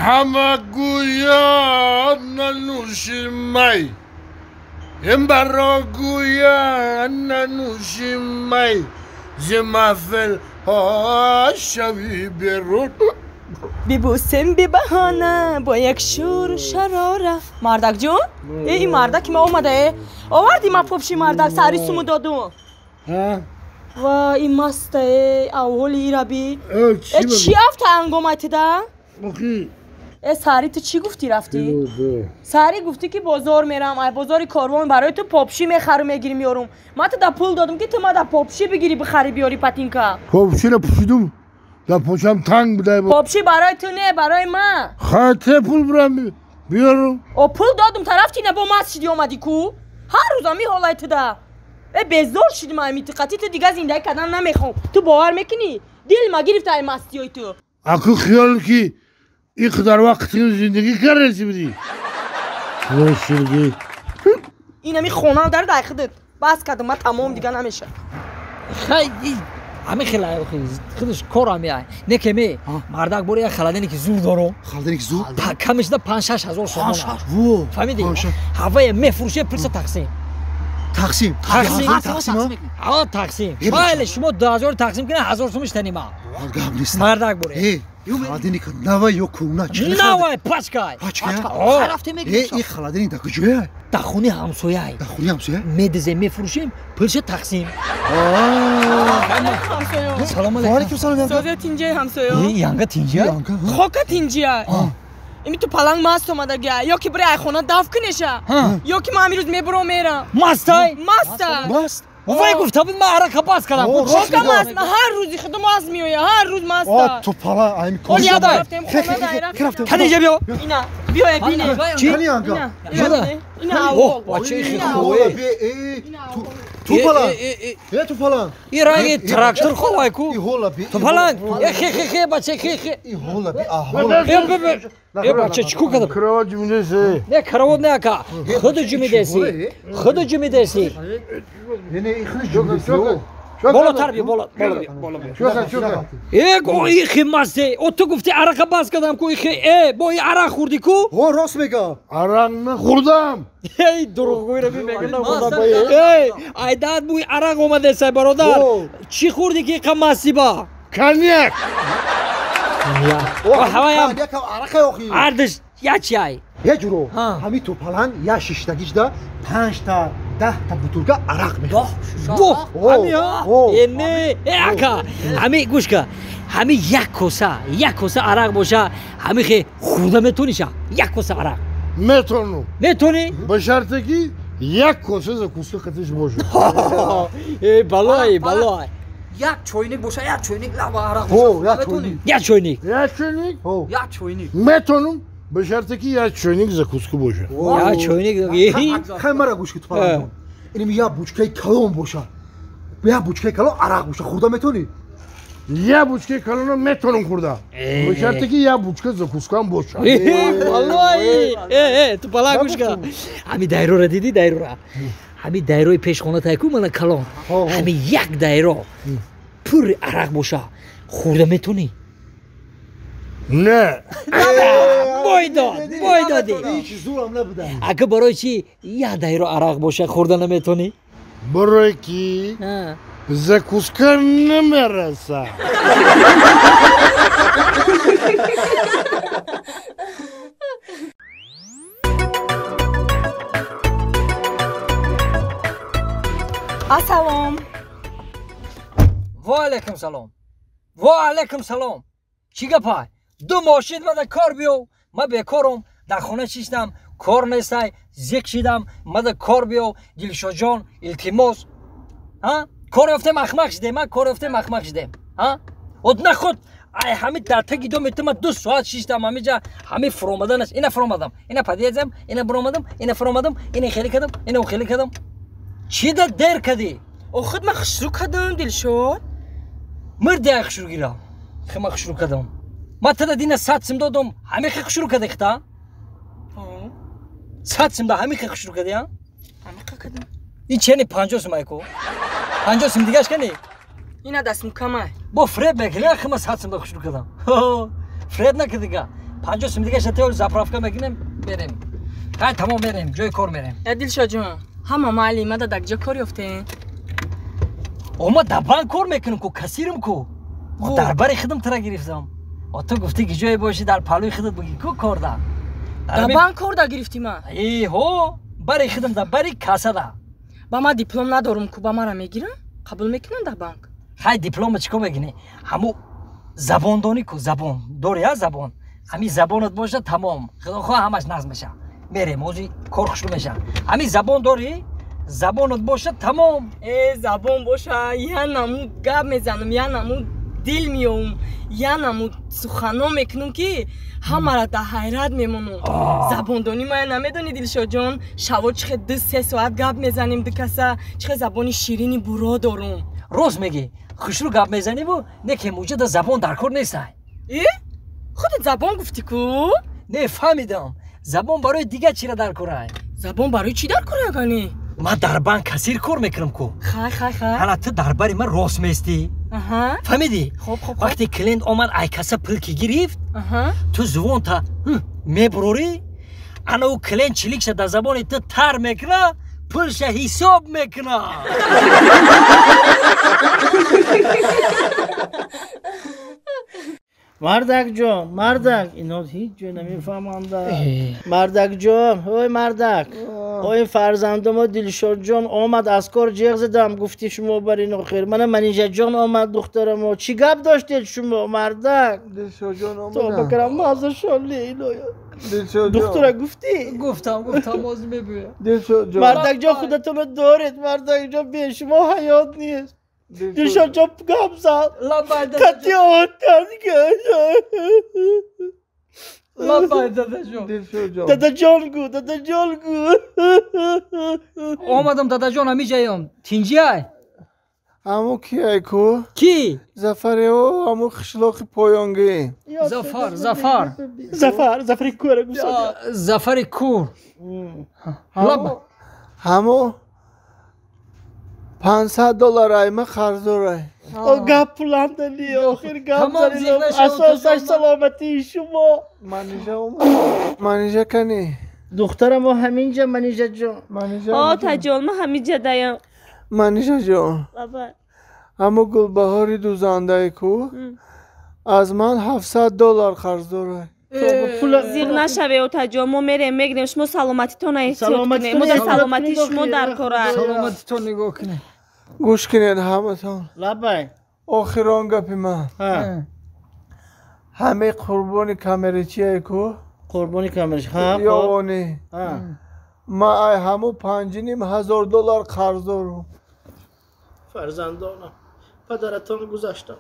Hamaguya nanushimai. Embaraguya nanushimai. Zemafel hashavi berut. بیبوسم بی بهانه با یک شور شراره مردک جون؟ این مردک ما اومده آوردی ما پوپشی مردک سری سومو دادو و این مسته اولی ای ربی چی افته انگومتی ده؟ سری تو چی گفتی رفتی؟ سری گفتی که بازار میرم ای بازاری کاروان برای تو پوپشی میخرم میگیری میارم من تو دا پول دادم که تو ما دا پوپشی بگیری بخری بیاری پتینکا پوپشی رو پوشیدم دا پوشم تنگ بوده پوپشی برای تو نه برای من خاطر پول برم بیارم او پول دادم طرف نه با مسجدی اومدی کو هر روز می حالت ده بزار شدی من میتقاطی تو دیگه زندگی کردن نمیخوام تو باور میکنی دل ما گرفت ای مستی تو اكو خیال کی اقدر وقت زندگی کردی بدی اینا می خونه در داخلت بس کردم من تمام دیگه نمیشه خیلی همه خیلی خودش کارم میای نه که می مردک بوری یک خلدنی که زور دارم خلدنی که زور کمش ده 5-6 هزار سومن وو فهمیدی هوای میفروشه پلیس تقسیم تقسیم بله شما 2000 تقسیم کنه 1000 سومش تنیما مردک بوری خلدنی که نوای یا کونه نوای پچکای رفته میگی این خلدنی تا کجاست دخونی همسایه میدزه میفروشیم پولش تقسیم سلام علیکم سلام سوزه تینجه همسایه یانگا تینجه خوکا تینجه این تو پلنگ ماست اومده گه یا که برای خونه داف کنیشه یا که ما امروز میبرم میرم ماستای ماست وای گفته بود من عرق باز کردم خوکا ماست من هر روزی خودم ماست میویه هر روز ماست تو پلا ایم اون یاده کنیجه بیا اینا بیا بینه چی یانگا اینا اول بچه خیلی خوبه تو پلا تو پلا این رنگ تراکتور خوبه کو تو پلا خی بچه خی این هولا بی ای بچه چیکو کردم کراوات میدهسی نه کراوات نه که خود جو میدهسی یعنی این خودش جو میدهسی بالاتر بیا بالا ای گو این خی مسته او تو گفتی عرق باز کردم کو این خی با این عرق خوردی کو راست میگه عرق نخوردم ای دروغگویی رو میگه نخوردم ای ایداد بوی عرق اومده سای برادر چی خوردی که این مستی با کنیاک هوایم عرق آخی عردش یا چی ای یه جورو همین تو پلن یا 6 تاگیش ده 5 تا 10 تا بطولگا عرق میده نه اکا همین گوش که همین یک کوسه عرق باشه همین خیلی خورده میتونیشه یک کوسه عرق میتونی؟ به شرطی که یک کوسه زکوسه خطش باشه بلای یک چوینیک باشه یک چوینیک لب عرق یک چوینیک میتونم به شرطی که یک چوینیک زکوسه باشه یک چوینیک خیلی مرا گوش که تو پلن اینم یا بوچکه کلام باشه یا بوچکه کلام عرق باشه خورده میتونی؟ یا بوچکه کلام میتونم خورده به شرطی که یا بوچکه زکوسه هم باشه والله تو پلا گوش که همین دایره رو دیدی همین دایره پیش خونه تایکو من کلام همین یک دایره پر عرق باشه خورده میتونی؟ نه بای دادی اگه برای چی یه دایره عرق باشه خورده نمیتونی؟ برای کی زکوسکه نمیرسه السلام و علیکم سلام چی گپای دو ماشین ما در کار بیو ما بیکارم در خونه شیشتم کار نیستی زیک شیدم ما در کار بیو دلشاد جان التماس کار یافته مخمخ شدیم اد نخود همین در تگی دو میتونم 2 ساعت شیشتم همینجا همین فرامدن است اینا فرامدم اینا پدیدم اینا برامدم اینا فرامدم اینا خیلی کردم چی در دیر کردی خود من خشرو کردم دلشاد مرد یک خشرو گیرم خیلی خشرو کردم ما تا دینا 100 سم دادم همین خشرو کردی ختا 100 سم دا همین خشرو کردی همین کردم این چنی 50 سم ایکو 50 سم دیگهش کنی اینا دستم کمه با فرید میکنی خیلی 100 سم دا خشرو کردم فرید نکردی که 50 сум دیگه شتیول заправка میکنیم بریم خیلی تمام بریم جای کار میریم دلشاد جون همه معلم دادک جا کار یافته اما دبان کار میکنم کو کثیرم کو در بر خودم ترا گرفتم تو گفتی که جای باشی در پلوی خودت بگی کو کار ده دبان کار دا گرفتی ما ای هو بر خودم در بر کاسه ده با ما دیپلم ندارم کو با ما را میگیرن قبول میکنن در بانک خیلی دیپلم چیکار میکنی همو زبان دانی کو زبان داری یا زبان همین زبانت باشه تمام خدا خواه همش نظم میشه میره موضوع کار خوشلو میشه همین زبان داری زبانت باشه تمام زبان باشه یا نمو گب میزنم یا نمو دل میوم یا نمو سخنا میکنم که همه را در حیرت میمونم زبان دانی ما نمیدونی دلشاد جان شوا چخه 2-3 ساعت گب میزنیم دکسه چخه زبانی شیرینی برا دارم روز میگی خوشلو گپ میزنی بو نه که موجود زبان در کار نیست خودت زبان گفتی کو؟ نه فهمیدم زبان برای دیگه چی را در کاره زبان برای چی در کاره اگانی؟ ما در بانک کثیر کار میکنم کو خای حالا تو در باری من راست میستی فهمیدی؟ خوب وقتی کلینت آمد ای کسا پول کی گرفت تو زبان تا میبروری انا او کلینت چلیکش در زبان تو تر میکنه پولش حساب میکنه مردک جان مردک اینا هیچ جای نمیفهمند مردک جان اوی مردک اوی فرزند ما دلشاد جان آمد از کار جیغ زدم گفتی شما برین آخر من منیجه جان آمد دختر ما چی گپ داشتید شما مردک دلشاد جان تو آمدم بکرم مازه شالی اینویا دلشاد جان دختره گفتی گفتم باز میبویم دلشاد جان مردک جان خودتون دارید مردک جان به شما حیات نیست دلشاد جان گپ زد کتی آتن دلشاد جان دادا جان گو دادا جان گو آمدم دادا جان همی جایم تینجی های همو کی ای کو کی؟ زفره او همو خشلاق پایانگی زفر کوره گوساده زفر کور همو $500 ayma qarzdor او گپ پولندلی آخر گپ تمام زدید زیغ نشد. اساسش سلامتی شما منیجه کنی دختر ما همینجا منیجه جان آتا جان ما همینجا دایم منیجه جان بابا همو گلبهاری دوزنده کو از من $700 قرضدار زیغ نشوه آتا جان ما میگیم شما سلامتیتون احتیاط کنیم ما در سلامتی شما در کاره سلامتی تو نگاه کنه گوش کنید همه تان لبای آخران گپی من همه قربانی کامری چیه کو قربانی کامرش ها یوانی ما ای همو $5,500 قرضدارم فرزندانم پدرتان گذاشتم